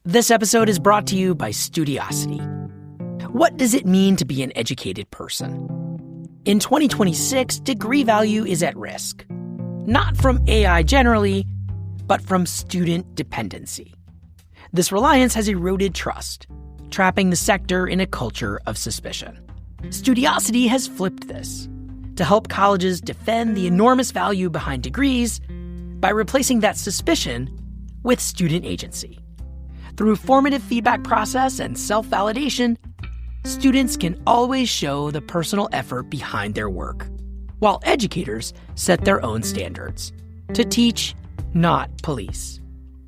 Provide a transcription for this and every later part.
This episode is brought to you by Studiosity. What does it mean to be an educated person? In 2026, degree value is at risk. Not from AI generally, but from student dependency. This reliance has eroded trust, trapping the sector in a culture of suspicion. Studiosity has flipped this to help colleges defend the enormous value behind degrees by replacing that suspicion with student agency. Through formative feedback process and self-validation, students can always show the personal effort behind their work, while educators set their own standards to teach, not police.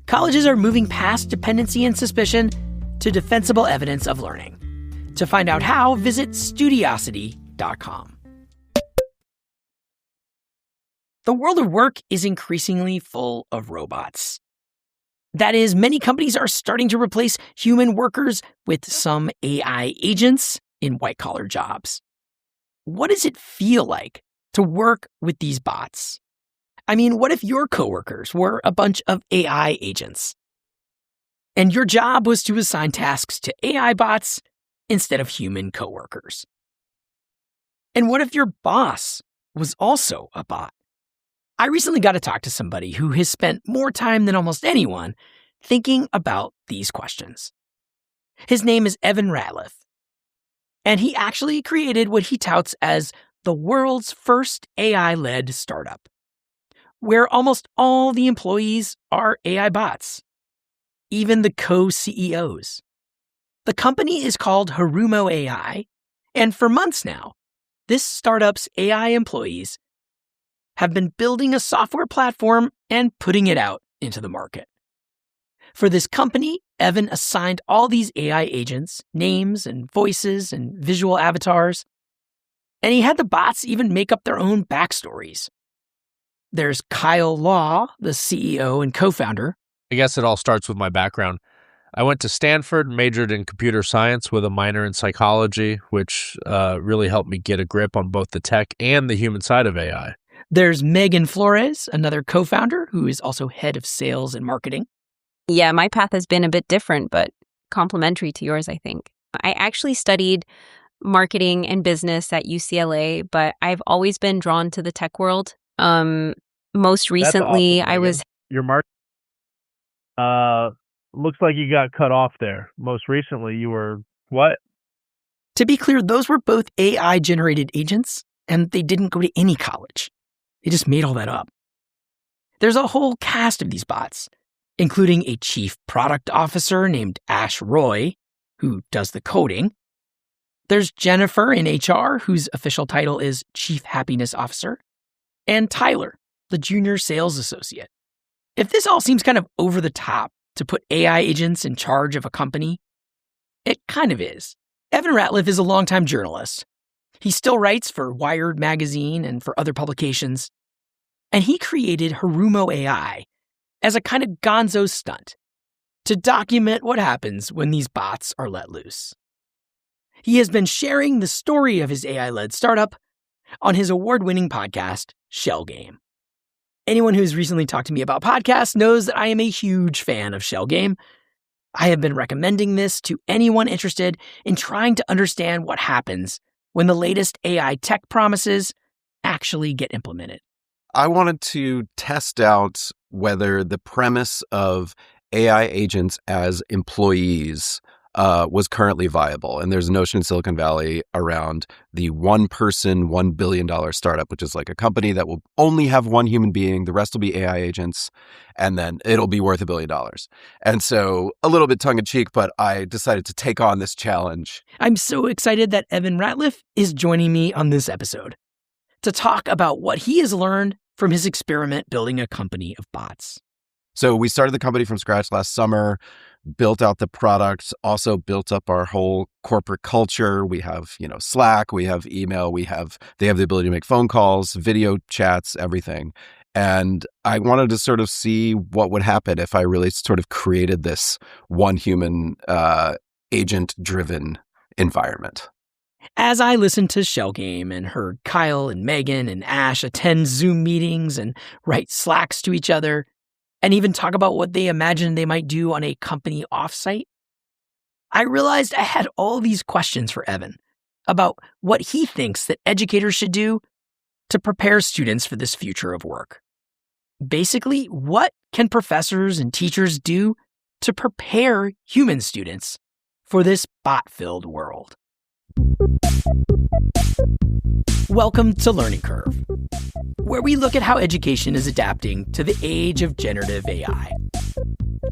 Colleges are moving past dependency and suspicion to defensible evidence of learning. To find out how, visit Studiosity.com. The world of work is increasingly full of robots. That is, many companies are starting to replace human workers with some AI agents in white-collar jobs. What does it feel like to work with these bots? I mean, what if your coworkers were a bunch of AI agents? And your job was to assign tasks to AI bots instead of human coworkers? And what if your boss was also a bot? I recently got to talk to somebody who has spent more time than almost anyone thinking about these questions. His name is Evan Ratliff, and he actually created what he touts as the world's first AI-led startup, where almost all the employees are AI bots, even the co-CEOs. The company is called Harumo AI, and for months now, this startup's AI employees have been building a software platform and putting it out into the market. For this company, Evan assigned all these AI agents names and voices and visual avatars, and he had the bots even make up their own backstories. There's Kyle Law, the CEO and co-founder. I guess it all starts with my background. I went to Stanford, majored in computer science with a minor in psychology, which really helped me get a grip on both the tech and the human side of AI. There's Megan Flores, another co-founder who is also head of sales and marketing. Yeah, my path has been a bit different, but complementary to yours, I think. I actually studied marketing and business at UCLA, but I've always been drawn to the tech world. Most recently, awesome, I was... Your market looks like you got cut off there. Most recently, you were what? To be clear, those were both AI-generated agents, and they didn't go to any college. They just made all that up. There's a whole cast of these bots, including a chief product officer named Ash Roy, who does the coding. There's Jennifer in HR, whose official title is Chief Happiness Officer, and Tyler, the junior sales associate. If this all seems kind of over the top to put AI agents in charge of a company, it kind of is. Evan Ratliff is a longtime journalist. He still writes for Wired magazine and for other publications. And he created Harumo AI as a kind of gonzo stunt to document what happens when these bots are let loose. He has been sharing the story of his AI-led startup on his award-winning podcast, Shell Game. Anyone who's recently talked to me about podcasts knows that I am a huge fan of Shell Game. I have been recommending this to anyone interested in trying to understand what happens when the latest AI tech promises actually get implemented. I wanted to test out whether the premise of AI agents as employees was currently viable. And there's a notion in Silicon Valley around the one-person, $1 billion startup, which is like a company that will only have one human being. The rest will be AI agents, and then it'll be worth $1 billion. And so a little bit tongue-in-cheek, but I decided to take on this challenge. I'm so excited that Evan Ratliff is joining me on this episode to talk about what he has learned from his experiment building a company of bots. So we started the company from scratch last summer, built out the products, also built up our whole corporate culture. We have, Slack, we have email, they have the ability to make phone calls, video chats, everything. And I wanted to sort of see what would happen if I really sort of created this one human agent-driven environment. As I listened to Shell Game and heard Kyle and Megan and Ash attend Zoom meetings and write Slacks to each other, and even talk about what they imagine they might do on a company offsite, I realized I had all these questions for Evan about what he thinks that educators should do to prepare students for this future of work. Basically, what can professors and teachers do to prepare human students for this bot-filled world? Welcome to Learning Curve, where we look at how education is adapting to the age of generative AI.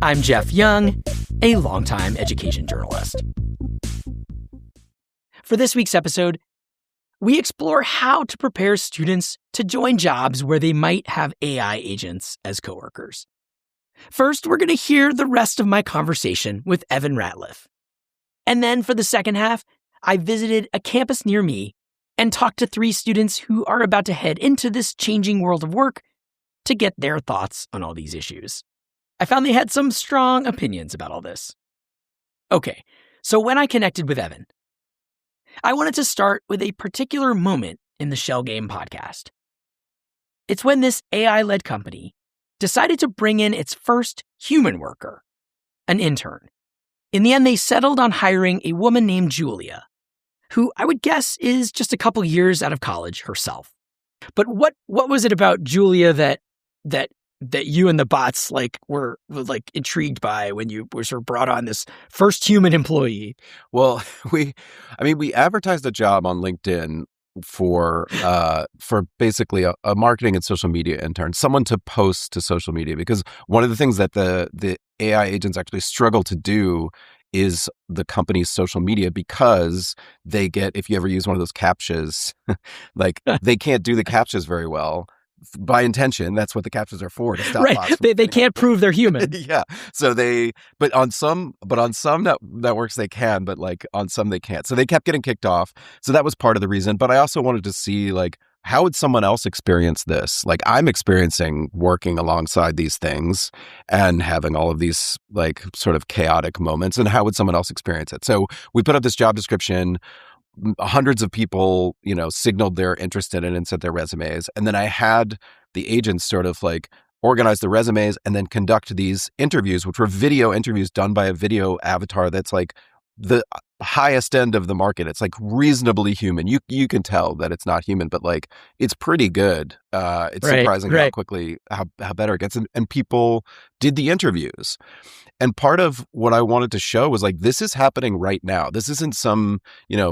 I'm Jeff Young, a longtime education journalist. For this week's episode, we explore how to prepare students to join jobs where they might have AI agents as coworkers. First, we're going to hear the rest of my conversation with Evan Ratliff. And then for the second half, I visited a campus near me and talked to 3 students who are about to head into this changing world of work to get their thoughts on all these issues. I found they had some strong opinions about all this. Okay, so when I connected with Evan, I wanted to start with a particular moment in the Shell Game podcast. It's when this AI-led company decided to bring in its first human worker, an intern. In the end, they settled on hiring a woman named Julia, who I would guess is just a couple years out of college herself. But what was it about Julia that you and the bots were intrigued by when you were sort of brought on this first human employee? Well, we advertised a job on LinkedIn for basically a marketing and social media intern, someone to post to social media, because one of the things that the AI agents actually struggle to do is the company's social media, because they get, if you ever use one of those CAPTCHAs, they can't do the CAPTCHAs very well. By intention, that's what the CAPTCHAs are for, to stop bots. They can't prove they're human. Yeah. So but on some networks they can, but on some they can't. So they kept getting kicked off. So that was part of the reason. But I also wanted to see how would someone else experience this? I'm experiencing working alongside these things and having all of these sort of chaotic moments, and how would someone else experience it? So we put up this job description. Hundreds of people, signaled their interest in it and sent their resumes. And then I had the agents sort of organize the resumes and then conduct these interviews, which were video interviews done by a video avatar that's the highest end of the market. It's reasonably human. You can tell that it's not human, but it's pretty good. It's surprising how quickly, how better it gets. And people did the interviews. And part of what I wanted to show was this is happening right now. This isn't some,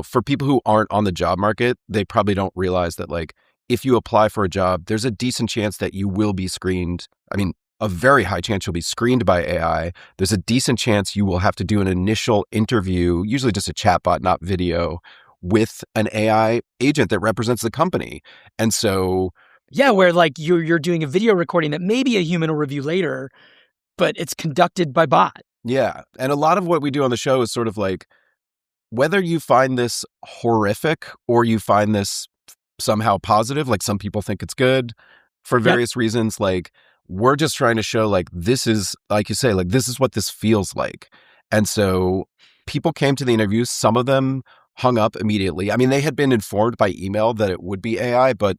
for people who aren't on the job market, they probably don't realize that if you apply for a job, there's a decent chance that you will be screened. I mean, a very high chance you'll be screened by AI. There's a decent chance you will have to do an initial interview, usually just a chatbot, not video, with an AI agent that represents the company. And so... yeah, where you're doing a video recording that maybe a human will review later, but it's conducted by bot. Yeah. And a lot of what we do on the show is sort of whether you find this horrific or you find this somehow positive, some people think it's good for various reasons, we're just trying to show this is, you say, this is what this feels like. And so people came to the interviews. Some of them hung up immediately. I mean, they had been informed by email that it would be AI, but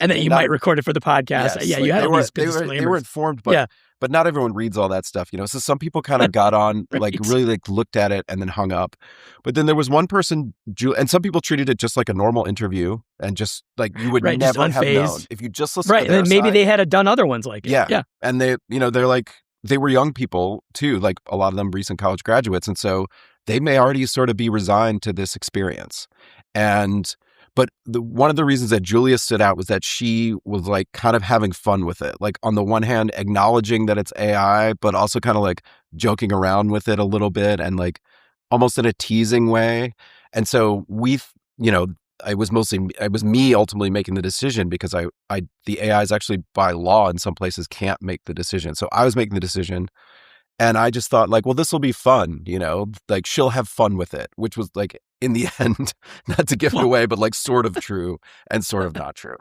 and that you might record it for the podcast. Yes, yeah, you had they were informed, but not everyone reads all that stuff, So some people kind of got on, really looked at it and then hung up. But then there was one person, and some people treated it just like a normal interview, and just you would never have known if you just listened to their and maybe side. they had done other ones like it. Yeah. And they, they're they were young people too, a lot of them recent college graduates, and so they may already sort of be resigned to this experience. But one of the reasons that Julia stood out was that she was kind of having fun with it. On the one hand, acknowledging that it's AI, but also kind of joking around with it a little bit and almost in a teasing way. And so it was me ultimately making the decision, because the AIs actually by law in some places can't make the decision. So I was making the decision. And I just thought well, this will be fun, she'll have fun with it, which was in the end, not to give it away, but sort of true and sort of not true.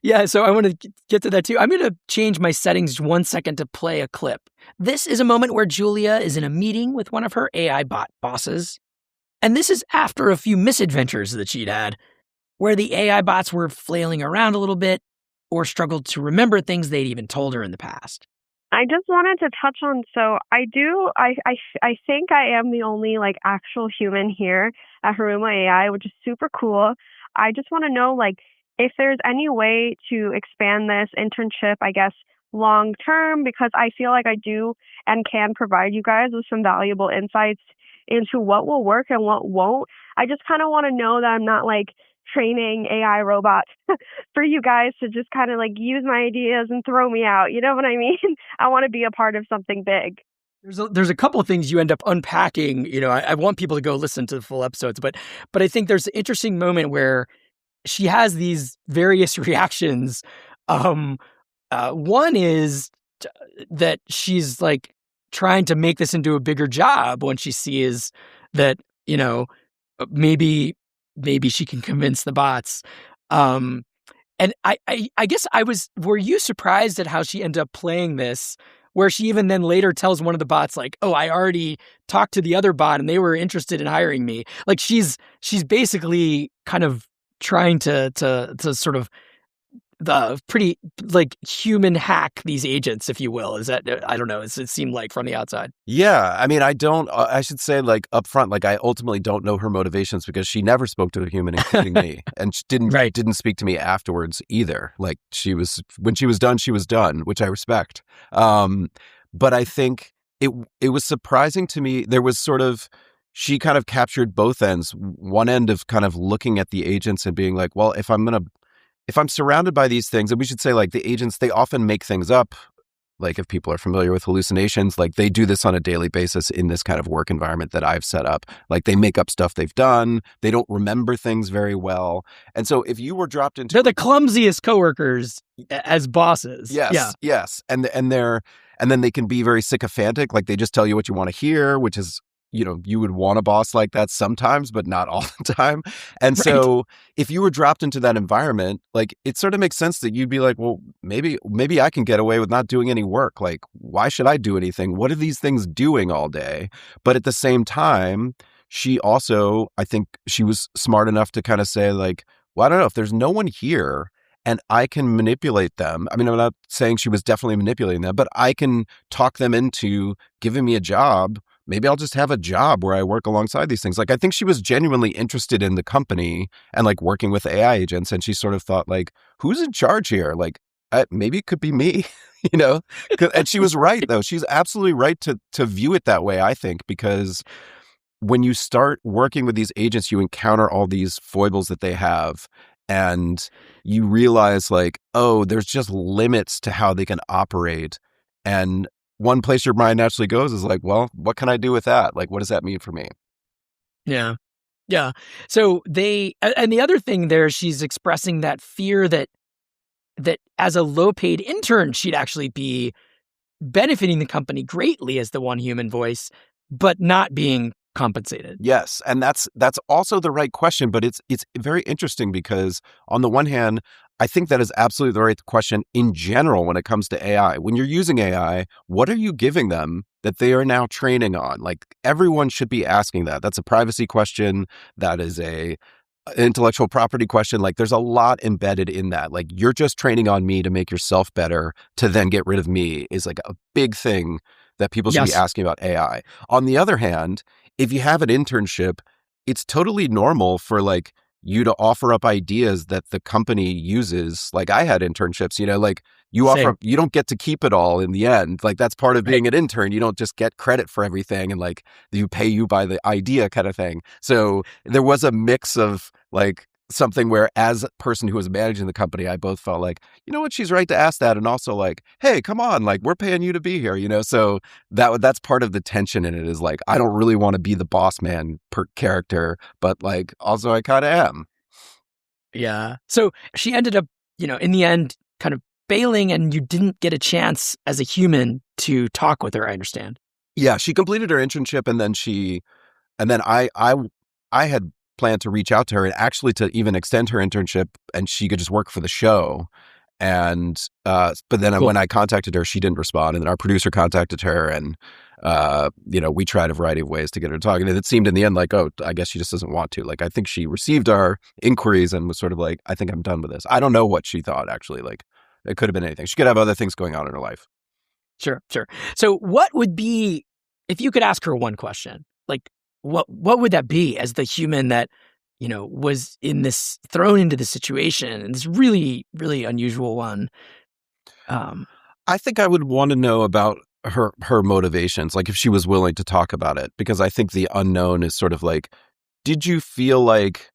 Yeah, so I want to get to that too. I'm going to change my settings 1 second to play a clip. This is a moment where Julia is in a meeting with one of her AI bot bosses. And this is after a few misadventures that she'd had, where the AI bots were flailing around a little bit or struggled to remember things they'd even told her in the past. I I just wanted to touch on, so I think I am the only like actual human here at Haruma AI, which is super cool. I just want to know like if there's any way to expand this internship, I guess, long term, because I feel like I do and can provide you guys with some valuable insights into what will work and what won't. I just kind of want to know that I'm not like training AI robots for you guys to just kind of like use my ideas and throw me out. You know what I mean? I want to be a part of something big. There's a couple of things you end up unpacking. I want people to go listen to the full episodes, but I think there's an interesting moment where she has these various reactions. One is that she's like trying to make this into a bigger job when she sees that, maybe she can convince the bots. And I guess were you surprised at how she ended up playing this, where she even then later tells one of the bots like, oh, I already talked to the other bot and they were interested in hiring me. Like she's basically kind of trying to sort of the pretty like human hack these agents, if you will. Is that, I don't know, it seemed like from the outside. Yeah. I mean, I should say like up front, like I ultimately don't know her motivations because she never spoke to a human, including me. And she didn't speak to me afterwards either. Like when she was done, which I respect. But I think it was surprising to me. There was she kind of captured both ends. One end of kind of looking at the agents and being like, well, if I'm surrounded by these things, and we should say like the agents, they often make things up. Like if people are familiar with hallucinations, like they do this on a daily basis in this kind of work environment that I've set up. Like they make up stuff they've done. They don't remember things very well. And so if you were dropped into... They're the clumsiest coworkers as bosses. Yes, yeah. Yes. And then they can be very sycophantic. Like they just tell you what you want to hear, which is, you would want a boss like that sometimes, but not all the time. And so if you were dropped into that environment, like it sort of makes sense that you'd be like, well, maybe I can get away with not doing any work. Like, why should I do anything? What are these things doing all day? But at the same time, she also, I think she was smart enough to kind of say like, well, I don't know, if there's no one here and I can manipulate them. I mean, I'm not saying she was definitely manipulating them, but I can talk them into giving me a job. Maybe I'll just have a job where I work alongside these things. Like, I think she was genuinely interested in the company and like working with AI agents. And she sort of thought like, who's in charge here? Like, maybe it could be me, And she was right, though. She's absolutely right to view it that way, I think, because when you start working with these agents, you encounter all these foibles that they have. And you realize like, oh, there's just limits to how they can operate. And one place your mind naturally goes is like, well, what can I do with that? Like, what does that mean for me? Yeah. Yeah. So and the other thing there, she's expressing that fear that as a low paid intern, she'd actually be benefiting the company greatly as the one human voice, but not being compensated. Yes. And that's also the right question, but it's very interesting because on the one hand, I think that is absolutely the right question in general when it comes to AI. When you're using AI, what are you giving them that they are now training on? Like everyone should be asking that. That's a privacy question. That is a intellectual property question. Like there's a lot embedded in that. Like you're just training on me to make yourself better to then get rid of me is like a big thing that people should be asking about AI. On the other hand, if you have an internship, it's totally normal for like you to offer up ideas that the company uses. Like I had internships, like you offer, you don't get to keep it all in the end. Like that's part of being an intern. You don't just get credit for everything and like you pay you by the idea kind of thing. So there was a mix of like something where as a person who was managing the company, I both felt like, you know what, she's right to ask that. And also like, hey, come on, like we're paying you to be here, So that's part of the tension in it is like, I don't really want to be the boss man per character, but like, also I kind of am. Yeah. So she ended up, in the end, kind of failing and you didn't get a chance as a human to talk with her, I understand. Yeah. She completed her internship and then I had planned to reach out to her and actually to even extend her internship and she could just work for the show. And, but then when I contacted her, she didn't respond. And then our producer contacted her and, we tried a variety of ways to get her to talk. And it seemed in the end like, oh, I guess she just doesn't want to. Like, I think she received our inquiries and was sort of like, I think I'm done with this. I don't know what she thought, actually. Like, it could have been anything. She could have other things going on in her life. Sure. So what would be, if you could ask her one question, like what would that be as the human that, was thrown into this situation and this really, really unusual one? I think I would want to know about her motivations, like if she was willing to talk about it, because I think the unknown is sort of like, did you feel like,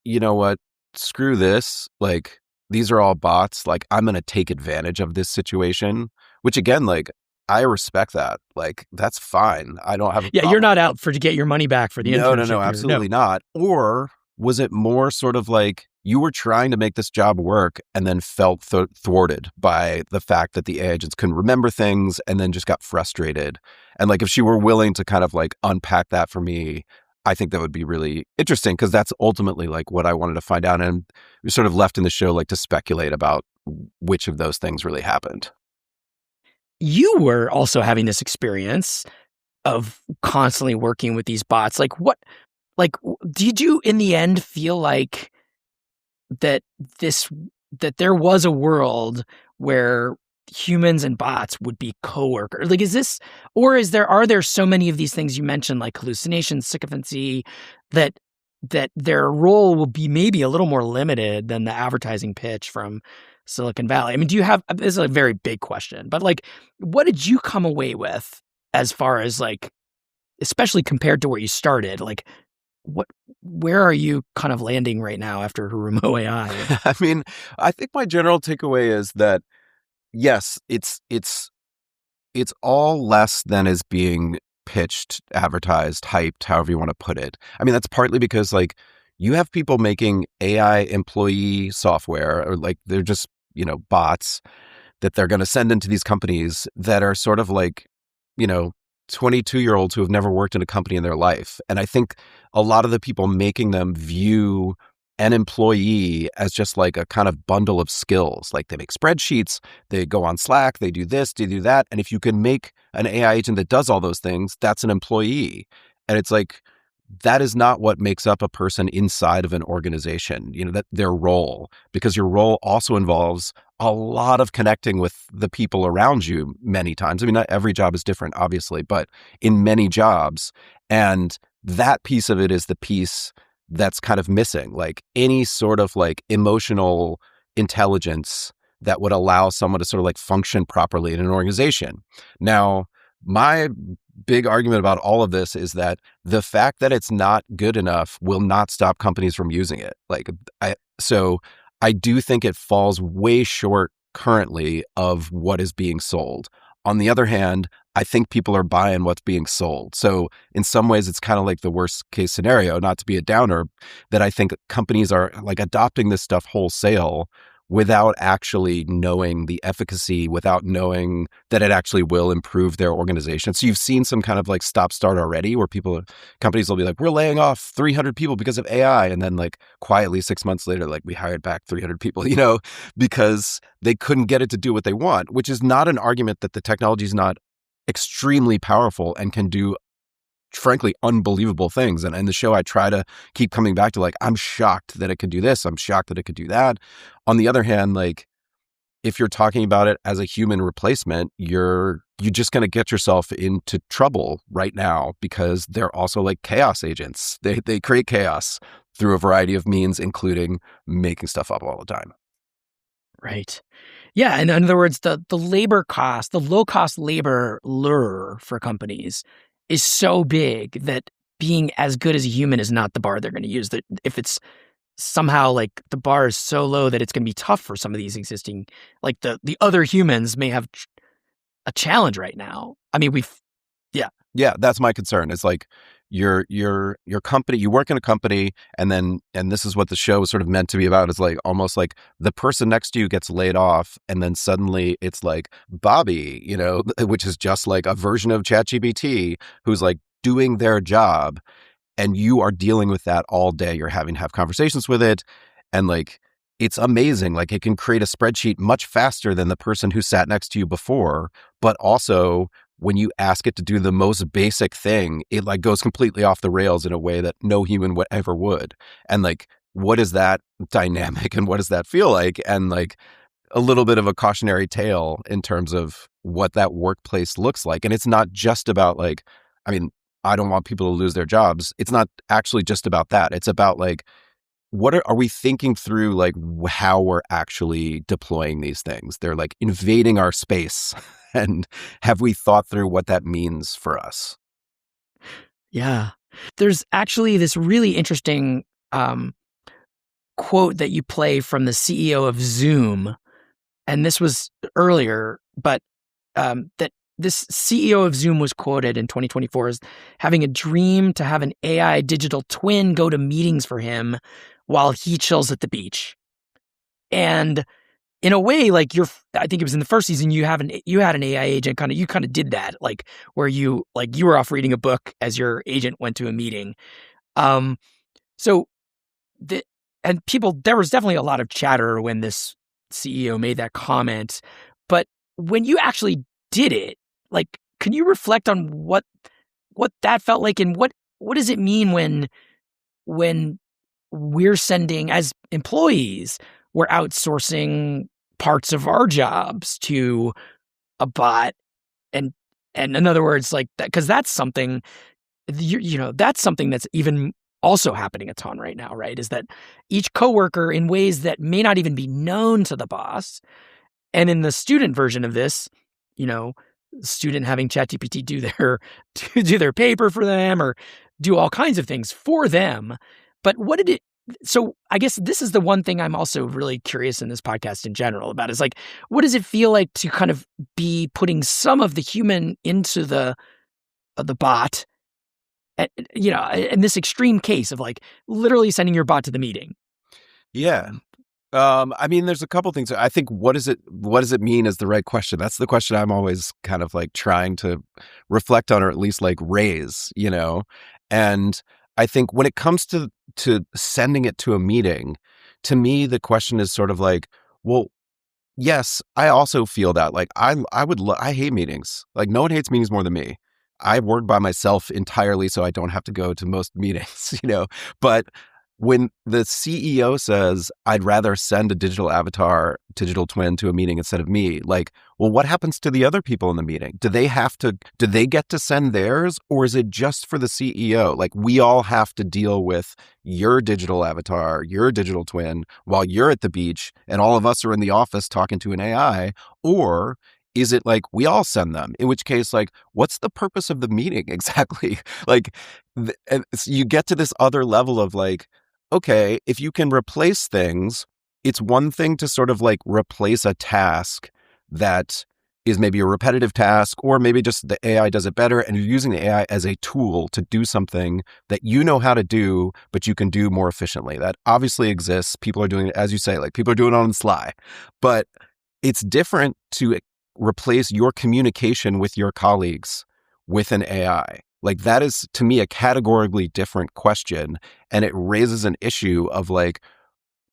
you know what, screw this, like these are all bots, like I'm going to take advantage of this situation, which again, like I respect that, like that's fine. I don't have a Yeah, you're not out to get your money back for the internship. No, absolutely not. Or was it more sort of like you were trying to make this job work and then felt thwarted by the fact that the AI agents couldn't remember things and then just got frustrated? And like if she were willing to kind of like unpack that for me, I think that would be really interesting, because that's ultimately like what I wanted to find out. And we sort of left in the show like to speculate about which of those things really happened. You were also having this experience of constantly working with these bots. Did you in the end feel like that there was a world where humans and bots would be coworkers? Like, are there so many of these things you mentioned, like hallucinations, sycophancy, that their role will be maybe a little more limited than the advertising pitch from Silicon Valley? I mean, this is a very big question, but like, what did you come away with as far as like, especially compared to where you started? Like, where are you kind of landing right now after Harumo AI? I mean, I think my general takeaway is that yes, it's all less than is being pitched, advertised, hyped, however you want to put it. I mean, that's partly because like you have people making AI employee software, or like they're just, bots that they're going to send into these companies that are sort of like, 22-year-olds who have never worked in a company in their life. And I think a lot of the people making them view an employee as just like a kind of bundle of skills. Like they make spreadsheets, they go on Slack, they do this, they do that. And if you can make an AI agent that does all those things, that's an employee. And it's like, that is not what makes up a person inside of an organization, that their role, because your role also involves a lot of connecting with the people around you many times. I mean, not every job is different, obviously, but in many jobs. And that piece of it is the piece that's kind of missing, like any sort of like emotional intelligence that would allow someone to sort of like function properly in an organization. Now, my big argument about all of this is that the fact that it's not good enough will not stop companies from using it. So I do think it falls way short currently of what is being sold. On the other hand, I think people are buying what's being sold. So in some ways, it's kind of like the worst case scenario, not to be a downer, that I think companies are like adopting this stuff wholesale without actually knowing the efficacy, without knowing that it actually will improve their organization. So you've seen some kind of like stop-start already where companies will be like, we're laying off 300 people because of AI. And then like quietly 6 months later, like we hired back 300 people, because they couldn't get it to do what they want, which is not an argument that the technology is not extremely powerful and can do, frankly, unbelievable things. And in the show, I try to keep coming back to like, I'm shocked that it could do this. I'm shocked that it could do that. On the other hand, like if you're talking about it as a human replacement, you're just going to get yourself into trouble right now, because they're also like chaos agents. They create chaos through a variety of means, including making stuff up all the time. Right. Yeah. And in other words, the labor cost, the low cost labor lure for companies is so big that being as good as a human is not the bar they're going to use. That if it's somehow like the bar is so low that it's going to be tough for some of these existing, like the other humans may have a challenge right now. I mean, yeah, that's my concern. It's like your company, you work in a company, and this is what the show is sort of meant to be about. Is like almost like the person next to you gets laid off, and then suddenly it's like Bobby, which is just like a version of ChatGPT who's like doing their job, and you are dealing with that all day. You're having to have conversations with it, and like it's amazing. Like it can create a spreadsheet much faster than the person who sat next to you before, but also when you ask it to do the most basic thing, it like goes completely off the rails in a way that no human ever would. And like, what is that dynamic and what does that feel like? And like a little bit of a cautionary tale in terms of what that workplace looks like. And it's not just about like, I mean, I don't want people to lose their jobs. It's not actually just about that. It's about like, what are we thinking through, like how we're actually deploying these things? They're like invading our space. And have we thought through what that means for us? Yeah. There's actually this really interesting quote that you play from the CEO of Zoom. And this was earlier, but that this CEO of Zoom was quoted in 2024 as having a dream to have an AI digital twin go to meetings for him while he chills at the beach. And in a way, like I think it was in the first season, you had an AI agent you kind of did that, like where you were off reading a book as your agent went to a meeting. So there was definitely a lot of chatter when this CEO made that comment, but when you actually did it, like, can you reflect on what that felt like, and what does it mean when we're sending, as employees, we're outsourcing parts of our jobs to a bot, and in other words, like that, because that's something that's something that's even also happening a ton right now, right? Is that each coworker, in ways that may not even be known to the boss, and in the student version of this, student having ChatGPT do their paper for them or do all kinds of things for them. But so I guess this is the one thing I'm also really curious in this podcast in general about, is like, what does it feel like to kind of be putting some of the human into the bot, in this extreme case of like literally sending your bot to the meeting? Yeah. I mean, there's a couple things. I think what does it mean is the right question. That's the question I'm always kind of like trying to reflect on, or at least like raise, and I think when it comes to sending it to a meeting, to me, the question is sort of like, well, yes, I also feel that. Like, I hate meetings. Like, no one hates meetings more than me. I work by myself entirely, so I don't have to go to most meetings, But when the CEO says, I'd rather send a digital avatar, digital twin to a meeting instead of me, like, well, what happens to the other people in the meeting? Do they get to send theirs, or is it just for the CEO? Like, we all have to deal with your digital avatar, your digital twin while you're at the beach and all of us are in the office talking to an AI? Or is it like we all send them? In which case, like, what's the purpose of the meeting exactly? Like, and so you get to this other level of like, okay, if you can replace things, it's one thing to sort of like replace a task that is maybe a repetitive task, or maybe just the AI does it better and you're using the AI as a tool to do something that you know how to do, but you can do more efficiently. That obviously exists. People are doing it, as you say, like people are doing it on the sly. But it's different to replace your communication with your colleagues with an AI. Like, that is, to me, a categorically different question. And it raises an issue of like,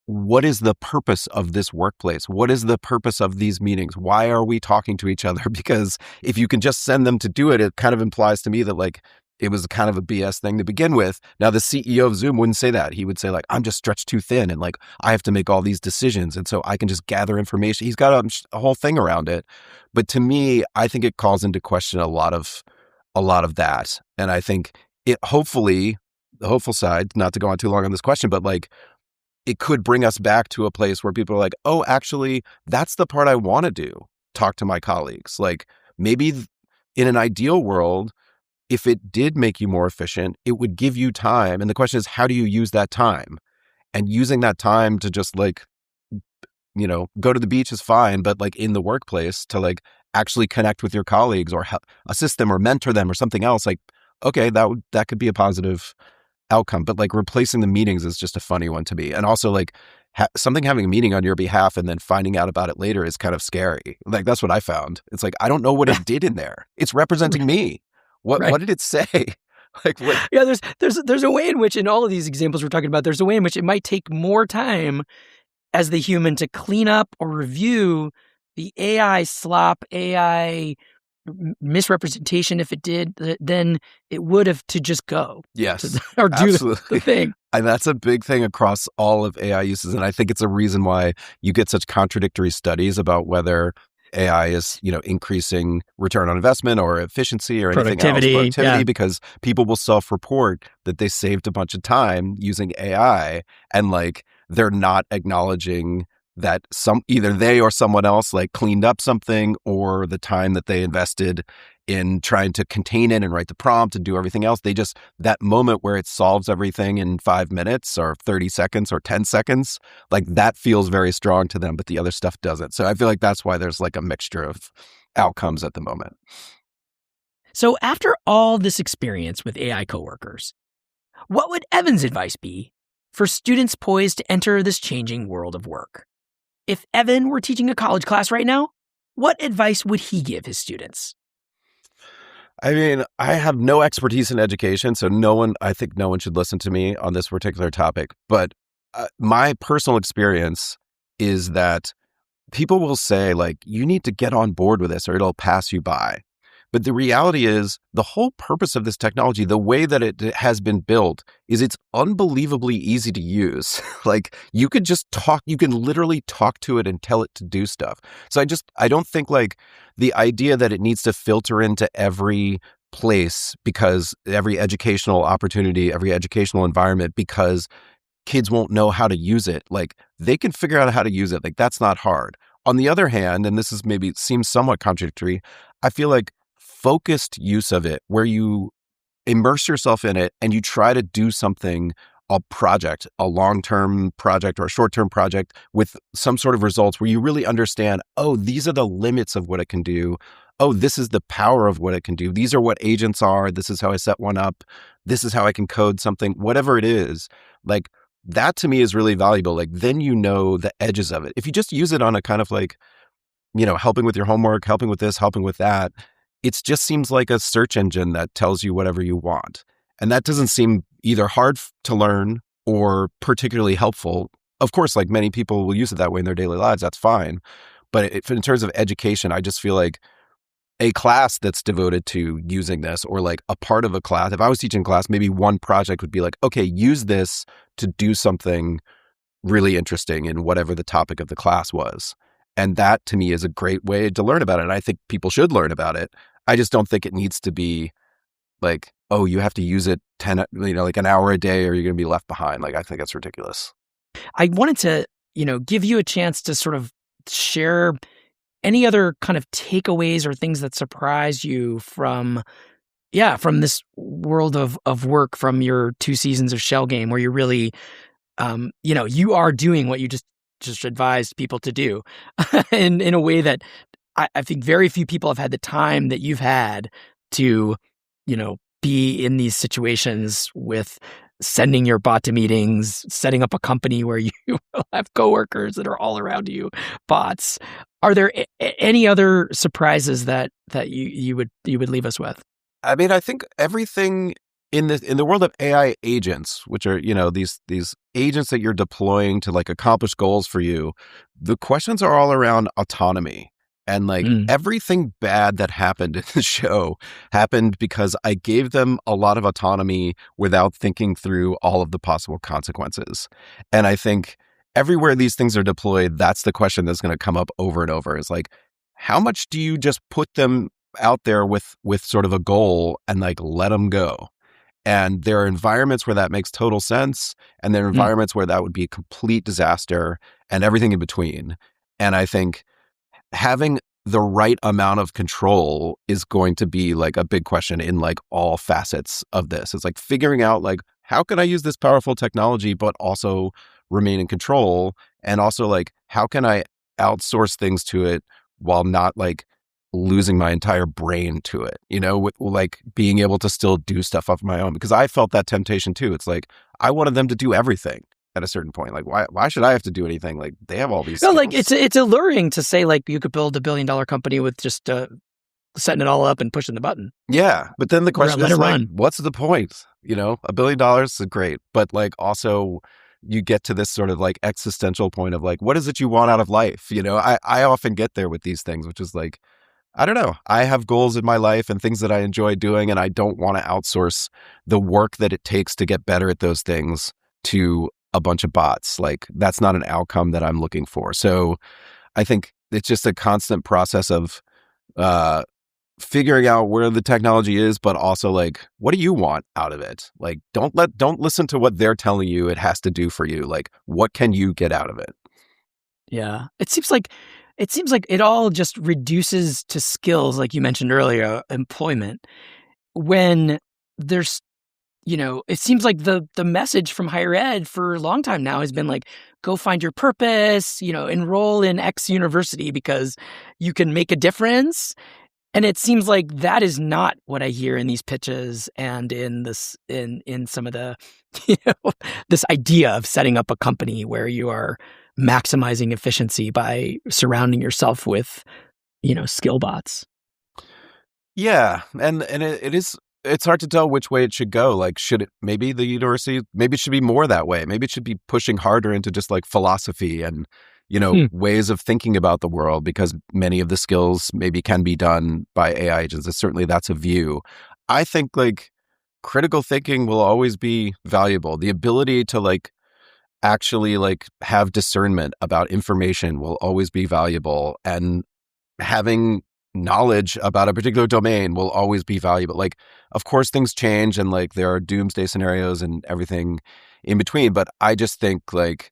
what is the purpose of this workplace? What is the purpose of these meetings? Why are we talking to each other? Because if you can just send them to do it, it kind of implies to me that like it was kind of a BS thing to begin with. Now, the CEO of Zoom wouldn't say that. He would say like, I'm just stretched too thin and like I have to make all these decisions. And so I can just gather information. He's got a whole thing around it. But to me, I think it calls into question a lot of that. And I think it hopefully, the hopeful side, not to go on too long on this question, but like it could bring us back to a place where people are like, oh, actually, that's the part I want to do. Talk to my colleagues. Like, maybe in an ideal world, if it did make you more efficient, it would give you time. And the question is, how do you use that time? And using that time to just like, go to the beach is fine, but like in the workplace to like actually connect with your colleagues or help, assist them or mentor them or something else, like, okay, that could be a positive outcome. But like replacing the meetings is just a funny one to me. And also like something having a meeting on your behalf and then finding out about it later is kind of scary. Like, that's what I found. It's like, I don't know what it did in there. It's representing me. What did it say? Like, what? Yeah, there's a way in which, in all of these examples we're talking about, there's a way in which it might take more time as the human to clean up or review the AI slop, AI misrepresentation, if it did, then it would have to just go. Yes, or do the thing. And that's a big thing across all of AI uses. And I think it's a reason why you get such contradictory studies about whether AI is, increasing return on investment or efficiency or anything else, productivity, yeah. because people will self-report that they saved a bunch of time using AI, and like they're not acknowledging that either they or someone else like cleaned up something, or the time that they invested in trying to contain it and write the prompt and do everything else. That moment where it solves everything in 5 minutes or 30 seconds or 10 seconds, like that feels very strong to them, but the other stuff doesn't. So I feel like that's why there's like a mixture of outcomes at the moment. So after all this experience with AI coworkers, what would Evan's advice be for students poised to enter this changing world of work? If Evan were teaching a college class right now, what advice would he give his students? I mean, I have no expertise in education, so I think no one should listen to me on this particular topic. But my personal experience is that people will say, like, you need to get on board with this or it'll pass you by. But the reality is, the whole purpose of this technology, the way that it has been built, is it's unbelievably easy to use. Like, you can literally talk to it and tell it to do stuff. So I don't think like the idea that it needs to filter into every place, because every educational opportunity, every educational environment, because kids won't know how to use it. Like, they can figure out how to use it. Like, that's not hard. On the other hand, and this is maybe seems somewhat contradictory, I feel like focused use of it, where you immerse yourself in it and you try to do something, a project, a long-term project or a short-term project with some sort of results, where you really understand, oh, these are the limits of what it can do. Oh, this is the power of what it can do. These are what agents are. This is how I set one up. This is how I can code something, whatever it is. Like, that to me is really valuable. Like, then you know the edges of it. If you just use it on a kind of like, helping with your homework, helping with this, helping with that, it just seems like a search engine that tells you whatever you want. And that doesn't seem either hard to learn or particularly helpful. Of course, like many people will use it that way in their daily lives, that's fine. But in terms of education, I just feel like a class that's devoted to using this, or like a part of a class, if I was teaching a class, maybe one project would be like, okay, use this to do something really interesting in whatever the topic of the class was. And that to me is a great way to learn about it. And I think people should learn about it. I just don't think it needs to be like, oh, you have to use it like an hour a day or you're going to be left behind. Like, I think that's ridiculous. I wanted to, give you a chance to sort of share any other kind of takeaways or things that surprise you from this world of work, from your 2 seasons of Shell Game, where you're really, you are doing what you just advised people to do in a way that I think very few people have had the time that you've had to, be in these situations with sending your bot to meetings, setting up a company where you have coworkers that are all around you, bots. Are there any other surprises that you would leave us with? I mean, I think everything in the world of AI agents, which are, these agents that you're deploying to like accomplish goals for you, the questions are all around autonomy. And like everything bad that happened in the show happened because I gave them a lot of autonomy without thinking through all of the possible consequences. And I think everywhere these things are deployed, that's the question that's going to come up over and over, is like, how much do you just put them out there with sort of a goal and like let them go? And there are environments where that makes total sense, and there are environments where that would be a complete disaster, and everything in between. And I think having the right amount of control is going to be like a big question in like all facets of this. It's like figuring out like, how can I use this powerful technology but also remain in control? And also like, how can I outsource things to it while not like losing my entire brain to it, with like being able to still do stuff of my own? Because I felt that temptation too. It's like, I wanted them to do everything at a certain point. Like, why should I have to do anything? Like, they have all these skills. Like it's alluring to say like you could build $1 billion company with just setting it all up and pushing the button. Yeah. But then the question is like, run. What's the point? $1 billion is great. But like, also you get to this sort of like existential point of like, what is it you want out of life? I often get there with these things, which is like, I don't know. I have goals in my life and things that I enjoy doing, and I don't want to outsource the work that it takes to get better at those things to a bunch of bots. Like, that's not an outcome that I'm looking for. So I think it's just a constant process of figuring out where the technology is, but also like, what do you want out of it? Like, don't listen to what they're telling you it has to do for you. Like, what can you get out of it? Yeah. It seems like it all just reduces to skills, like you mentioned earlier, employment. When there's, it seems like the message from higher ed for a long time now has been like, go find your purpose, enroll in X university because you can make a difference. And it seems like that is not what I hear in these pitches and in this, in some of the, this idea of setting up a company where you are maximizing efficiency by surrounding yourself with, skill bots. Yeah. And it's hard to tell which way it should go. Like, maybe the university, maybe it should be more that way. Maybe it should be pushing harder into just like philosophy and, ways of thinking about the world, because many of the skills maybe can be done by AI agents. And certainly that's a view. I think like critical thinking will always be valuable. The ability to like actually like have discernment about information will always be valuable. And having knowledge about a particular domain will always be valuable. Like, of course, things change and like there are doomsday scenarios and everything in between. But I just think like,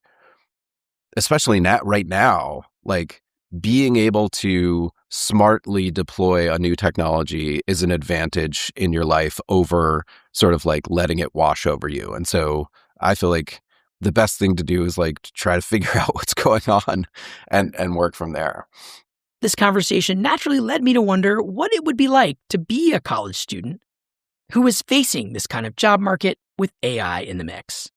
especially right now, like being able to smartly deploy a new technology is an advantage in your life over sort of like letting it wash over you. And so I feel like the best thing to do is like to try to figure out what's going on and work from there. This conversation naturally led me to wonder what it would be like to be a college student who is facing this kind of job market with AI in the mix.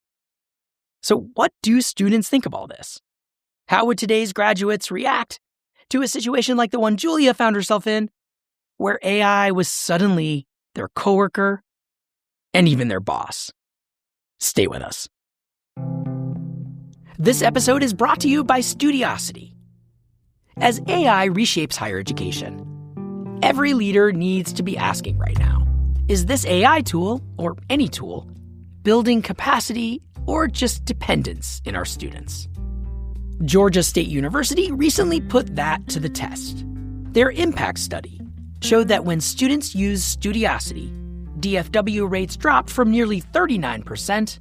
So what do students think of all this? How would today's graduates react to a situation like the one Julia found herself in, where AI was suddenly their coworker and even their boss? Stay with us. This episode is brought to you by Studiosity. As AI reshapes higher education, every leader needs to be asking right now, is this AI tool, or any tool, building capacity or just dependence in our students? Georgia State University recently put that to the test. Their impact study showed that when students use Studiosity, DFW rates dropped from nearly 39%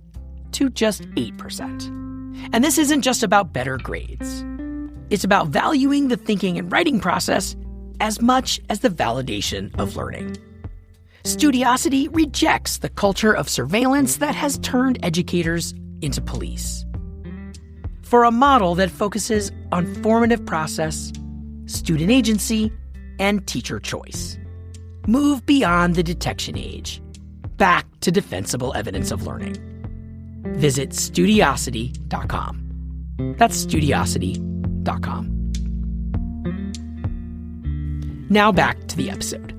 to just 8%. And this isn't just about better grades. It's about valuing the thinking and writing process as much as the validation of learning. Studiosity rejects the culture of surveillance that has turned educators into police. For a model that focuses on formative process, student agency, and teacher choice. Move beyond the detection age, back to defensible evidence of learning. Visit Studiosity.com. That's Studiosity.com. Now back to the episode.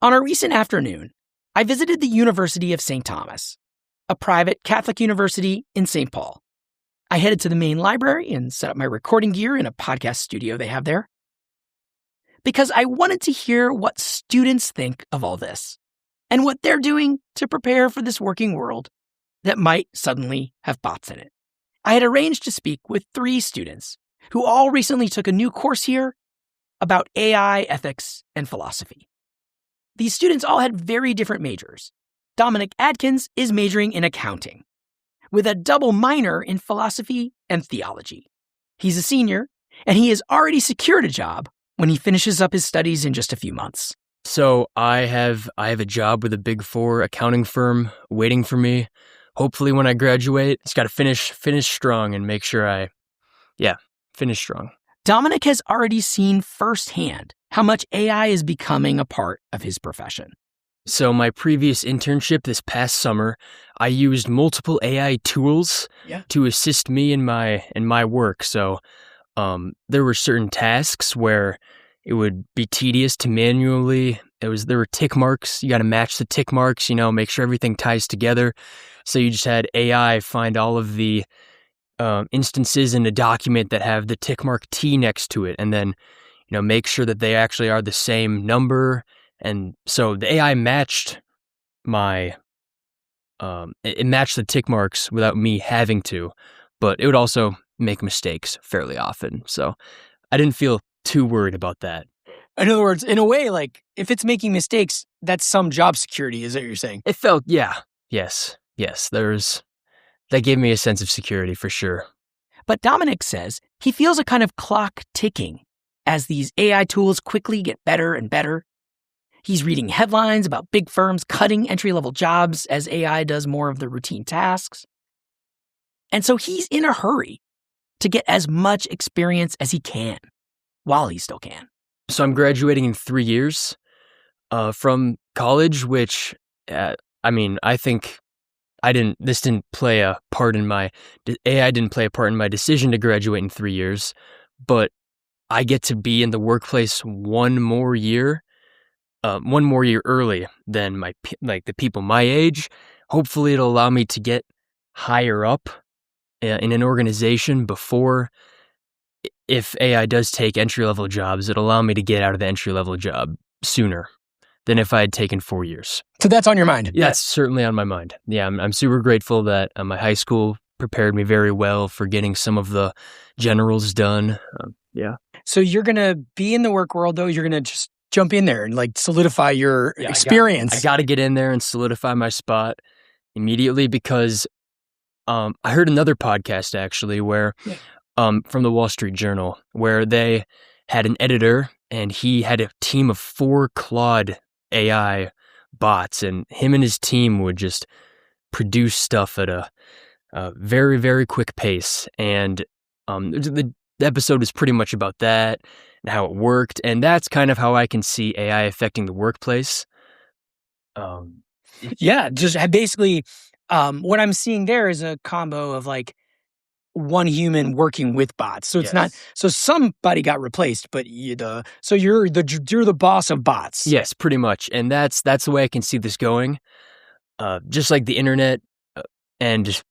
On a recent afternoon, I visited the University of St. Thomas, a private Catholic university in St. Paul. I headed to the main library and set up my recording gear in a podcast studio they have there, because I wanted to hear what students think of all this and what they're doing to prepare for this working world that might suddenly have bots in it. I had arranged to speak with 3 students who all recently took a new course here about AI ethics and philosophy. These students all had very different majors. Dominic Adkins is majoring in accounting with a double minor in philosophy and theology. He's a senior, and he has already secured a job when he finishes up his studies in just a few months. So I have a job with a Big 4 accounting firm waiting for me. Hopefully when I graduate, it's got to finish strong and make sure finish strong. Dominic has already seen firsthand how much AI is becoming a part of his profession. So my previous internship this past summer, I used multiple AI tools to assist me in my work. So there were certain tasks where it would be tedious to manually. There were tick marks. You got to match the tick marks, make sure everything ties together. So you just had AI find all of the instances in a document that have the tick mark T next to it, and then make sure that they actually are the same number. And so the AI matched it matched the tick marks without me having to, but it would also make mistakes fairly often. So I didn't feel too worried about that. In other words, in a way, like if it's making mistakes, that's some job security, is that what you're saying? It felt, yes. That gave me a sense of security for sure. But Dominic says he feels a kind of clock ticking as these AI tools quickly get better and better. He's reading headlines about big firms cutting entry-level jobs as AI does more of the routine tasks. And so he's in a hurry to get as much experience as he can while he still can. So I'm graduating in 3 years from college, which, I think AI didn't play a part in my decision to graduate in 3 years, but I get to be in the workplace one more year early than the people my age. Hopefully it'll allow me to get higher up in an organization before, if AI does take entry-level jobs, it'll allow me to get out of the entry-level job sooner than if I had taken 4 years. So that's on your mind? Yeah, that's certainly on my mind. Yeah, I'm super grateful that my high school prepared me very well for getting some of the generals done. Yeah. So you're going to be in the work world, though? You're going to just jump in there and like solidify your experience? I got to get in there and solidify my spot immediately because I heard another podcast actually where from the Wall Street Journal where they had an editor and he had a team of 4 Claude AI bots, and him and his team would just produce stuff at a very, very quick pace. And the episode is pretty much about that and how it worked. And that's kind of how I can see AI affecting the workplace. Just basically what I'm seeing there is a combo of like one human working with bots. So it's not, so somebody got replaced, but you're the boss of bots. Yes, pretty much. And that's the way I can see this going. Just like the internet and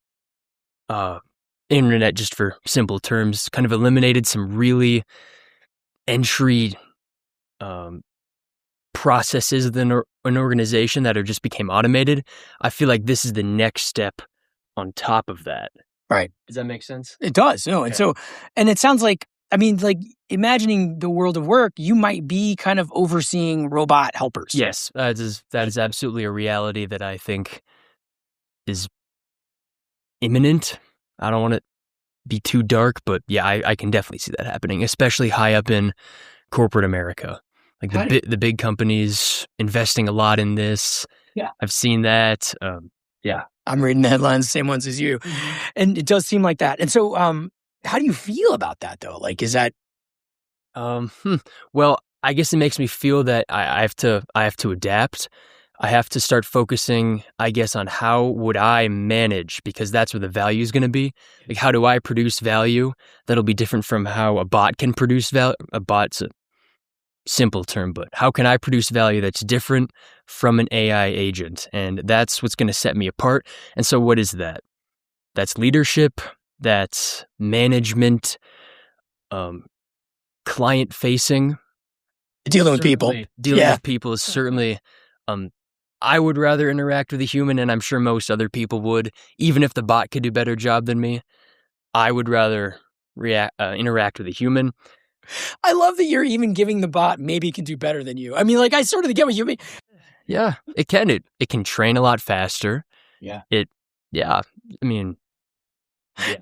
internet, just for simple terms, kind of eliminated some really entry processes within an organization that just became automated. I feel like this is the next step on top of that. Right. Does that make sense? It does. No. Okay. And it sounds like, imagining the world of work, you might be kind of overseeing robot helpers. Yes. That is absolutely a reality that I think is imminent. I don't want to be too dark, but yeah, I can definitely see that happening, especially high up in corporate America. Like the big companies investing a lot in this. Yeah. I've seen that. Yeah. I'm reading the headlines, the same ones as you. Mm-hmm. And it does seem like that. And so how do you feel about that though? Like, is that... Well, I guess it makes me feel that I have to adapt. I have to start focusing, I guess, on how would I manage, because that's where the value is going to be. Like, how do I produce value that'll be different from how a bot can produce value? A bot's a simple term, but how can I produce value that's different from an AI agent? And that's what's going to set me apart. And so what is that? That's leadership, that's management, client facing. Dealing with people. Dealing with people is certainly, I would rather interact with a human, and I'm sure most other people would. Even if the bot could do a better job than me, I would rather interact with a human. I love that you're even giving the bot maybe it can do better than you. I mean, like, I sort of get what you mean. Yeah, it can. It can train a lot faster. Yeah.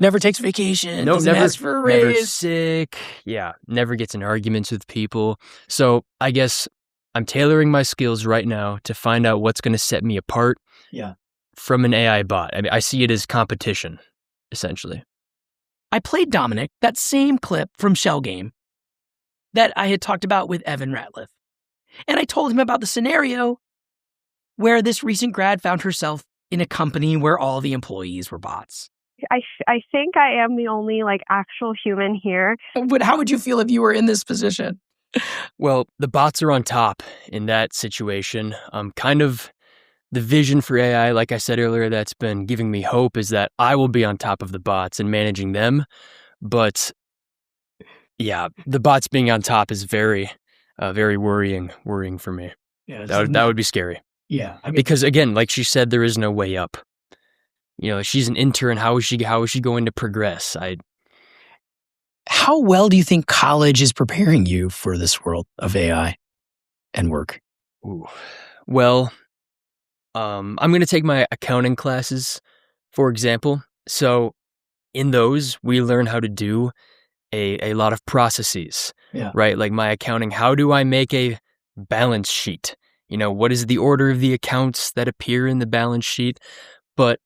Never takes vacation. No, doesn't ask for a raise. Never sick. Yeah, never gets in arguments with people. So I guess I'm tailoring my skills right now to find out what's going to set me apart from an AI bot. I mean, I see it as competition, essentially. I played Dominic that same clip from Shell Game that I had talked about with Evan Ratliff. And I told him about the scenario where this recent grad found herself in a company where all the employees were bots. I think I am the only actual human here. But how would you feel if you were in this position? Well, the bots are on top in that situation. Kind of the vision for AI, like I said earlier, that's been giving me hope is that I will be on top of the bots and managing them. But yeah, the bots being on top is very, very worrying for me. Yeah, that would be scary. Yeah, because again, like she said, there is no way up. You know, she's an intern. How is she going to progress? how well do you think college is preparing you for this world of AI and work? Ooh. Well, I'm going to take my accounting classes, for example. So in those, we learn how to do a lot of processes, right? Like my accounting, how do I make a balance sheet? What is the order of the accounts that appear in the balance sheet? But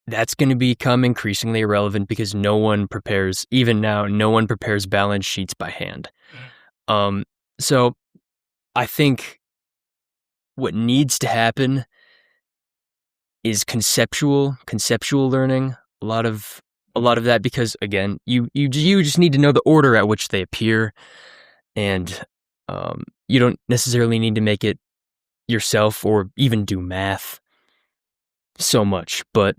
that's going to become increasingly irrelevant because even now, no one prepares balance sheets by hand. So I think what needs to happen is conceptual learning. A lot of that, because again, you just need to know the order at which they appear, and you don't necessarily need to make it yourself or even do math so much. But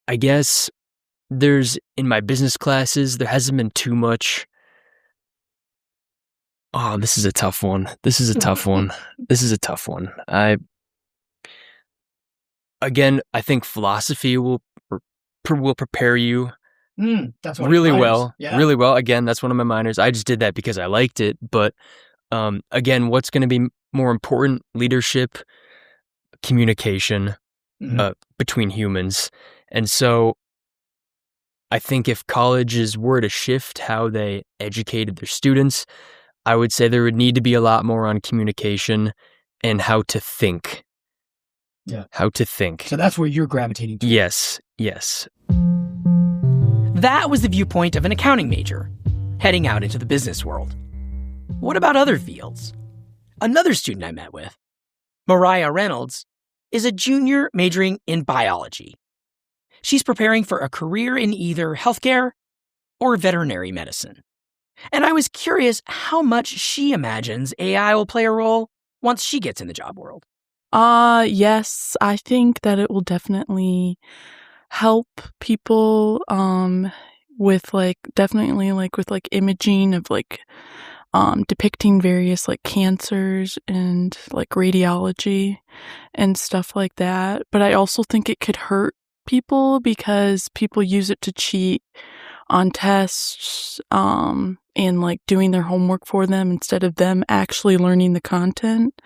I guess in my business classes, there hasn't been too much. Oh, this is a tough one. I think philosophy will prepare you That's one really of your well. minors. Yeah. Really well. Again, that's one of my minors. I just did that because I liked it. But again, what's going to be more important? Leadership, communication between humans. And so I think if colleges were to shift how they educated their students, I would say there would need to be a lot more on communication and how to think. Yeah. How to think. So that's where you're gravitating to. Yes. That was the viewpoint of an accounting major heading out into the business world. What about other fields? Another student I met with, Mariah Reynolds, is a junior majoring in biology. She's preparing for a career in either healthcare or veterinary medicine. And I was curious how much she imagines AI will play a role once she gets in the job world. Yes, I think that it will definitely help people with imaging of depicting various cancers and radiology and stuff like that. But I also think it could hurt people because people use it to cheat on tests and doing their homework for them instead of them actually learning the content.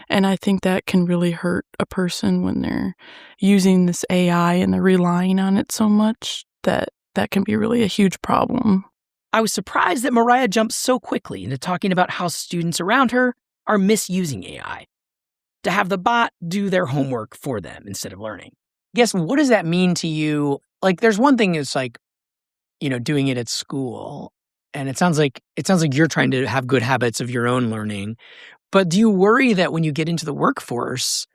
And I think that can really hurt a person when they're using this AI and they're relying on it so much that can be really a huge problem. I was surprised that Mariah jumped so quickly into talking about how students around her are misusing AI to have the bot do their homework for them instead of learning. Guess what does that mean to you? There's one thing is doing it at school, and it sounds like you're trying to have good habits of your own learning. But do you worry that when you get into the workforce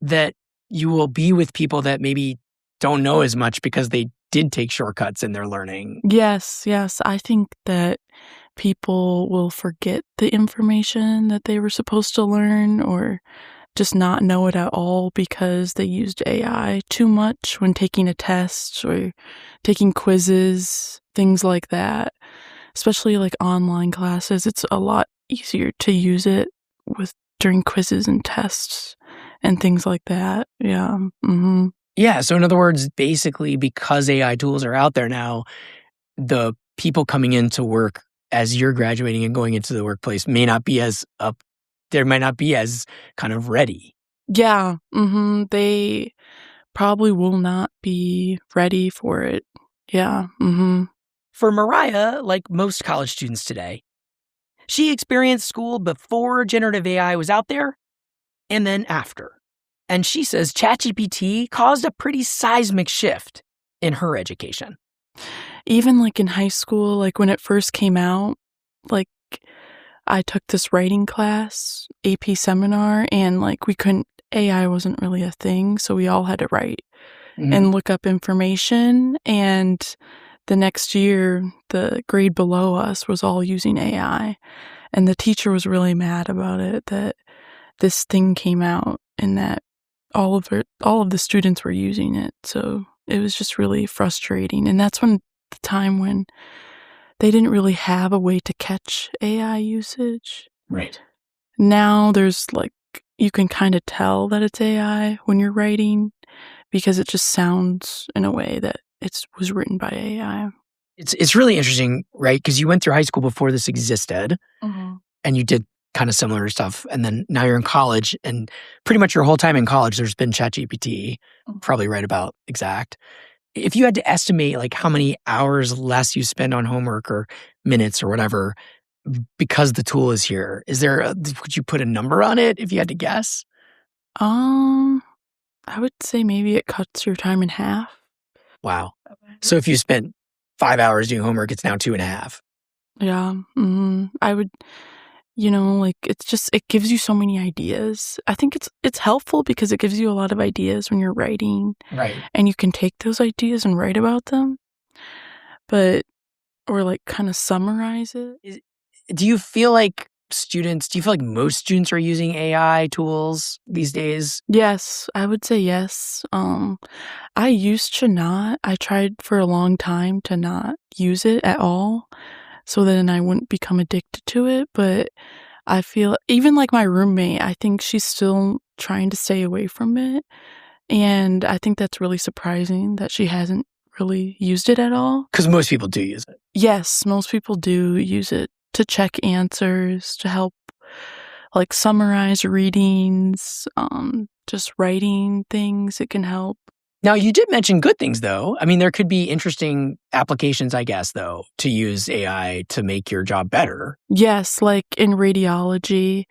that you will be with people that maybe don't know as much because they did take shortcuts in their learning? Yes. I think that people will forget the information that they were supposed to learn or just not know it at all because they used AI too much when taking a test or taking quizzes, things like that. Especially online classes, it's a lot easier to use it during quizzes and tests and things like that. Yeah. Mm-hmm. Yeah. So in other words, basically, because AI tools are out there now, the people coming into work as you're graduating and going into the workplace may not be as kind of ready. Yeah. Mm-hmm. They probably will not be ready for it. Yeah. Mm-hmm. For Mariah, like most college students today, she experienced school before generative AI was out there and then after. And she says ChatGPT caused a pretty seismic shift in her education. Even in high school, when it first came out, I took this writing class, AP seminar, and AI wasn't really a thing, so we all had to write and look up information. And the next year, the grade below us was all using AI. And the teacher was really mad about it, that this thing came out and that all of the students were using it. So it was just really frustrating. And that's the time when they didn't really have a way to catch AI usage. Right. Now there's you can kind of tell that it's AI when you're writing because it just sounds in a way that it was written by AI. It's really interesting, right? Because you went through high school before this existed, and you did kind of similar stuff, and then now you're in college, and pretty much your whole time in college, there's been ChatGPT, probably right about exact. If you had to estimate like how many hours less you spend on homework or minutes or whatever, because the tool is here, would you put a number on it if you had to guess? I would say maybe it cuts your time in half. Wow. So if you spent 5 hours doing homework, it's now 2.5. Yeah. I would, like it gives you so many ideas. I think it's helpful because it gives you a lot of ideas when you're writing. Right. And you can take those ideas and write about them. Or like kind of summarize it. Do you feel like most students are using AI tools these days? Yes, I would say yes. I used to not. I tried for a long time to not use it at all so then I wouldn't become addicted to it. But I feel even like my roommate, I think she's still trying to stay away from it. And I think that's really surprising that she hasn't really used it at all. Because most people do use it. Yes, most people do use it to check answers, to help like summarize readings, just writing things. It can help. Now, you did mention good things, though. I mean, there could be interesting applications, I guess, though, to use AI to make your job better. Yes, like in radiology,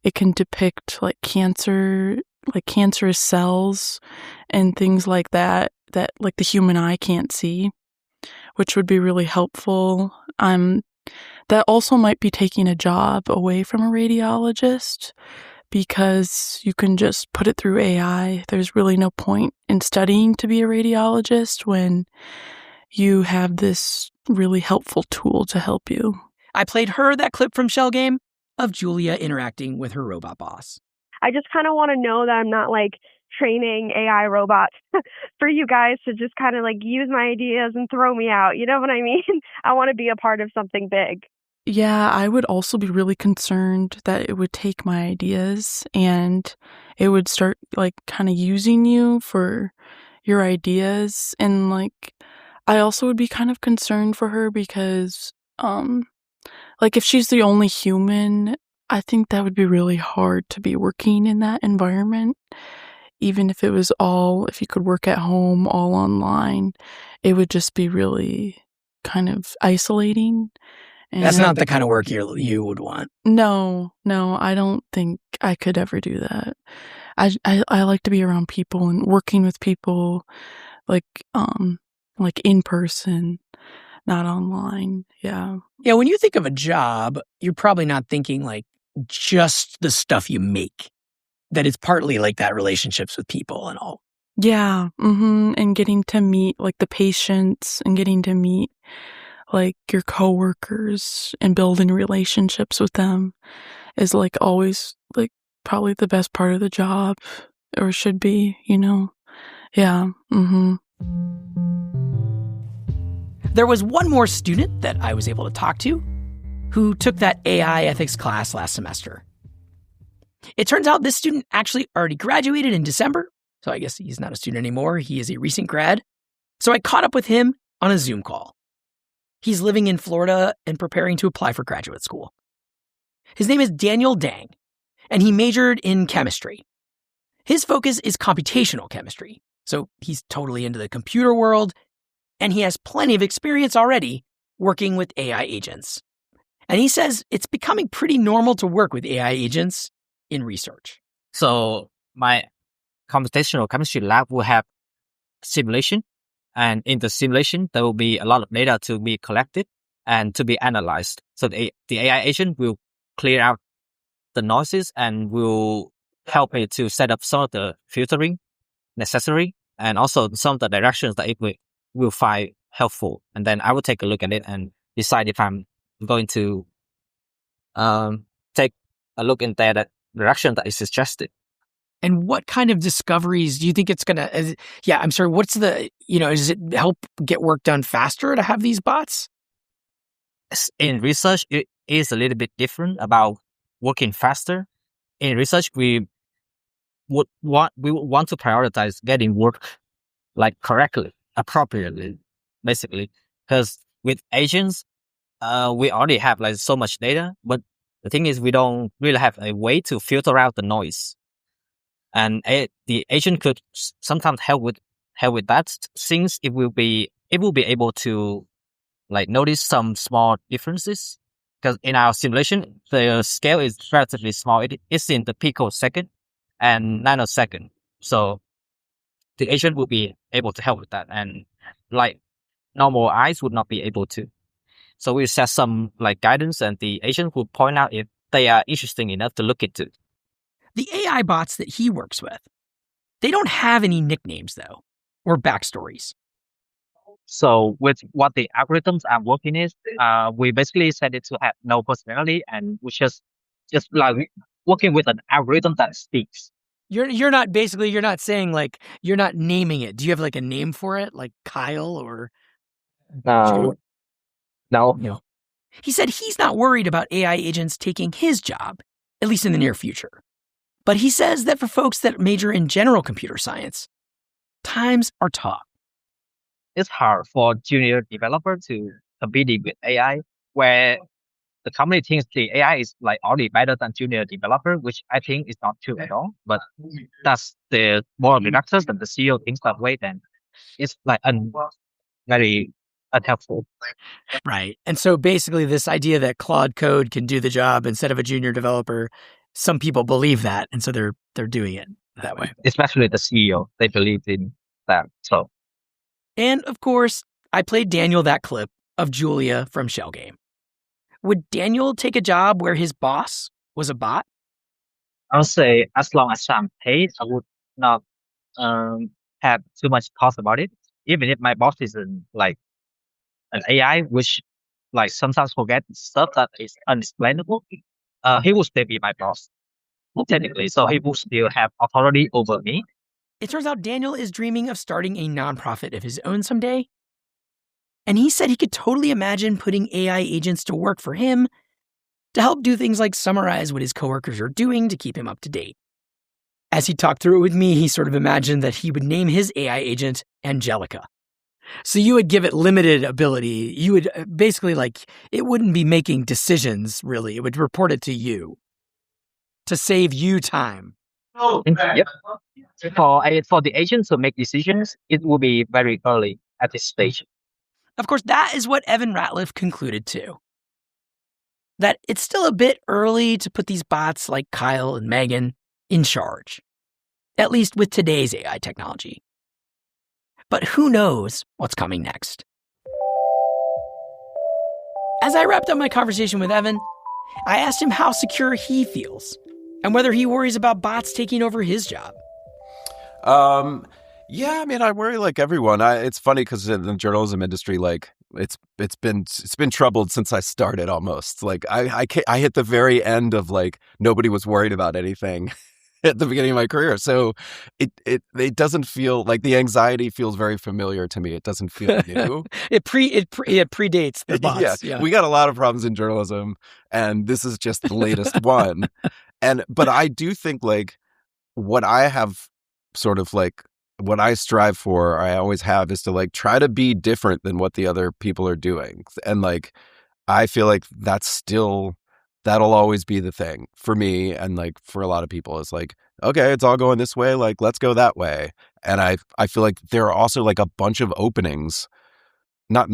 it can depict like cancer, like cancerous cells and things like that like the human eye can't see, which would be really helpful. That also might be taking a job away from a radiologist because you can just put it through AI. There's really no point in studying to be a radiologist when you have this really helpful tool to help you. I played her that clip from Shell Game of Julia interacting with her robot boss. I just kind of want to know that I'm not like training AI robots for you guys to just kind of like use my ideas and throw me out. You know what I mean? I want to be a part of something big. Yeah, I would also be really concerned that it would take my ideas and it would start like kind of using you for your ideas. And like, I also would be kind of concerned for her because, like if she's the only human, I think that would be really hard to be working in that environment. Even if if you could work at home, all online, it would just be really kind of isolating. And that's not the kind of work you would want. No, I don't think I could ever do that. I like to be around people and working with people, like in person, not online. Yeah. Yeah, when you think of a job, you're probably not thinking like just the stuff you make. That it's partly like that relationships with people and all. Yeah. And getting to meet like the patients and getting to meet like your coworkers and building relationships with them is like always like probably the best part of the job, or should be, Yeah. There was one more student that I was able to talk to who took that AI ethics class last semester. It turns out this student actually already graduated in December, so I guess he's not a student anymore. He is a recent grad. So I caught up with him on a Zoom call. He's living in Florida and preparing to apply for graduate school. His name is Daniel Dang, and he majored in chemistry. His focus is computational chemistry, so he's totally into the computer world, and he has plenty of experience already working with AI agents. And he says it's becoming pretty normal to work with AI agents in research. So my computational chemistry lab will have simulation, and in the simulation, there will be a lot of data to be collected and to be analyzed. So the AI agent will clear out the noises and will help me to set up some of the filtering necessary and also some of the directions that it will find helpful. And then I will take a look at it and decide if I'm going to take a look in that direction that is suggested. And what kind of discoveries do you think it's going to... I'm sorry, what's the... does it help get work done faster to have these bots? In research, it is a little bit different about working faster. In research, we would want to prioritize getting work like correctly, appropriately, basically. Because with agents, we already have like so much data, but the thing is we don't really have a way to filter out the noise. And the agent could sometimes help with that, since it will be able to like notice some small differences. Because in our simulation, the scale is relatively small. It's in the picosecond and nanosecond. So the agent will be able to help with that, and like normal eyes would not be able to. So we set some like guidance, and the agent will point out if they are interesting enough to look into. The AI bots that he works with, they don't have any nicknames though, or backstories. So with what the algorithms are working is, we basically set it to have no personality, and we just like working with an algorithm that speaks. You're not saying like, you're not naming it. Do you have like a name for it, like Kyle or? No. No. He said he's not worried about AI agents taking his job, at least in the near future. But he says that for folks that major in general computer science, times are tough. It's hard for junior developer to compete with AI, where the company thinks the AI is like already better than junior developer, which I think is not true at all. But that's the board of directors and the CEO thinks that way. Then it's like very unhelpful. Right. And so basically this idea that Claude Code can do the job instead of a junior developer, some people believe that, and so they're doing it that way. Especially the CEO, they believe in that. So, and of course, I played Daniel that clip of Julia from Shell Game. Would Daniel take a job where his boss was a bot? I'll say as long as I'm paid, I would not have too much thoughts about it. Even if my boss isn't like an AI, which like sometimes forget stuff that is unexplainable, he will still be my boss, technically. So he will still have authority over me. It turns out Daniel is dreaming of starting a nonprofit of his own someday. And he said he could totally imagine putting AI agents to work for him to help do things like summarize what his coworkers are doing to keep him up to date. As he talked through it with me, he sort of imagined that he would name his AI agent Angelica. So you would give it limited ability. You would basically it wouldn't be making decisions, really. It would report it to you to save you time. Yep. For the agent to make decisions, it will be very early at this stage. Of course, that is what Evan Ratliff concluded too. That it's still a bit early to put these bots like Kyle and Megan in charge, at least with today's AI technology. But who knows what's coming next? As I wrapped up my conversation with Evan, I asked him how secure he feels and whether he worries about bots taking over his job. Yeah, I mean, I worry like everyone. It's funny because in the journalism industry, like it's been troubled since I started almost. Like I hit the very end of like nobody was worried about anything at the beginning of my career. So it doesn't feel like the anxiety feels very familiar to me. It doesn't feel new. It predates the bots. Yeah, we got a lot of problems in journalism, and this is just the latest one. But I do think like what I have sort of like what I strive for, I always have, is to like try to be different than what the other people are doing. And like, I feel like that'll always be the thing for me. And like for a lot of people, it's like, okay, it's all going this way. Like, let's go that way. And I feel like there are also like a bunch of openings, not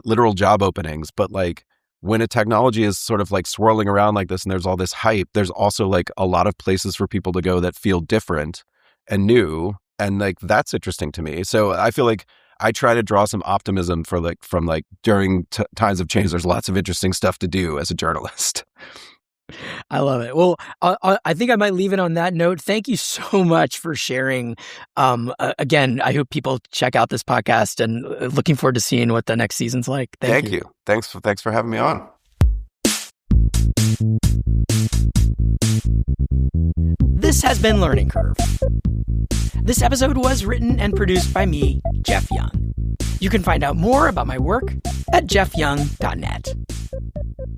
literal job openings, but like when a technology is sort of like swirling around like this and there's all this hype, there's also like a lot of places for people to go that feel different and new. And like, that's interesting to me. So I feel like I try to draw some optimism from during times of change. There's lots of interesting stuff to do as a journalist. I love it. Well, I think I might leave it on that note. Thank you so much for sharing. Again, I hope people check out this podcast, and looking forward to seeing what the next season's like. Thank you. Thanks for having me on. This has been Learning Curve. This episode was written and produced by me, Jeff Young. You can find out more about my work at jeffyoung.net.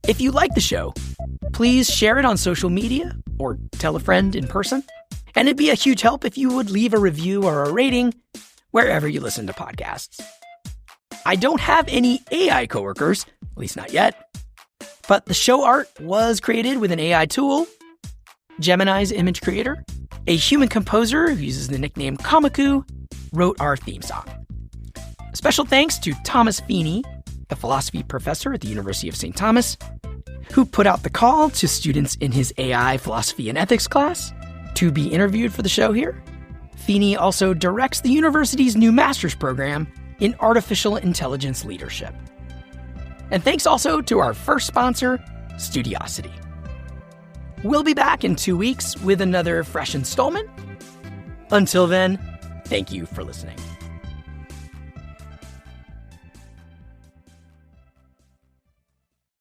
If you like the show, please share it on social media or tell a friend in person. And it'd be a huge help if you would leave a review or a rating wherever you listen to podcasts. I don't have any AI coworkers, at least not yet. But the show art was created with an AI tool, Gemini's image creator, a human composer who uses the nickname Kamaku, wrote our theme song. Special thanks to Thomas Feeney, the philosophy professor at the University of St. Thomas, who put out the call to students in his AI philosophy and ethics class to be interviewed for the show here. Feeney also directs the university's new master's program in artificial intelligence leadership. And thanks also to our first sponsor, Studiosity. We'll be back in 2 weeks with another fresh installment. Until then, thank you for listening.